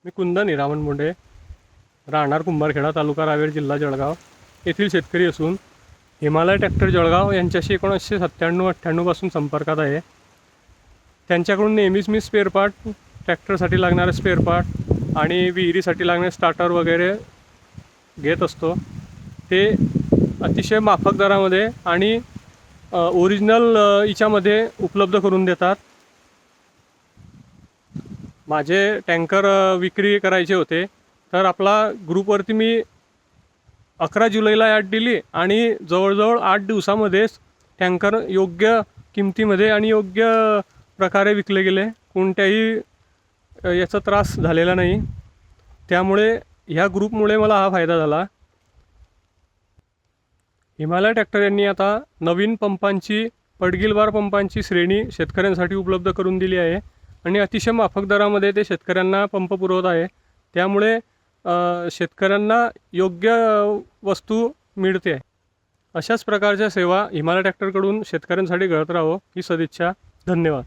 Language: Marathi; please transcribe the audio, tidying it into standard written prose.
मी कुंदन हिरामण मुंडे, राहणार कुंभारखेडा, तालुका रावेर, जिल्हा जळगाव येथील शेतकरी असून हिमालय ट्रॅक्टर जळगाव यांच्याशी 1997-98 पासून संपर्कात आहे। त्यांच्याकडून नेहमीच मी स्पेअर पार्ट, ट्रॅक्टरसाठी लागणारे स्पेअर पार्ट आणि विहिरीसाठी लागणारे स्टार्टर वगैरे घेत असतो। ते अतिशय माफक दरामध्ये आणि ओरिजिनल याच्यामध्ये उपलब्ध करून देतात। माझे टँकर विक्री करायचे होते, तर आपला ग्रुपवरती मी 11 जुलैला ॲड दिली आणि जवळजवळ 8 दिवसामध्येच टँकर योग्य किमतीमध्ये आणि योग्य प्रकारे विकले गेले। कोणत्याही याचा त्रास झालेला नाही, त्यामुळे ह्या ग्रुपमुळे मला हा फायदा झाला। हिमालय ट्रॅक्टर यांनी आता नवीन पंपांची, पडगिल बार पंपांची श्रेणी शेतकऱ्यांसाठी उपलब्ध करून दिली आहे आणि अतिशय माफक दरामध्ये ते शेतकऱ्यांना पंप पुरवत आहे। त्यामुळे शेतकऱ्यांना योग्य वस्तू मिळते। अशाच प्रकारच्या सेवा हिमालय ट्रॅक्टरकडून शेतकऱ्यांसाठी घडत राहो ही सदिच्छा। धन्यवाद।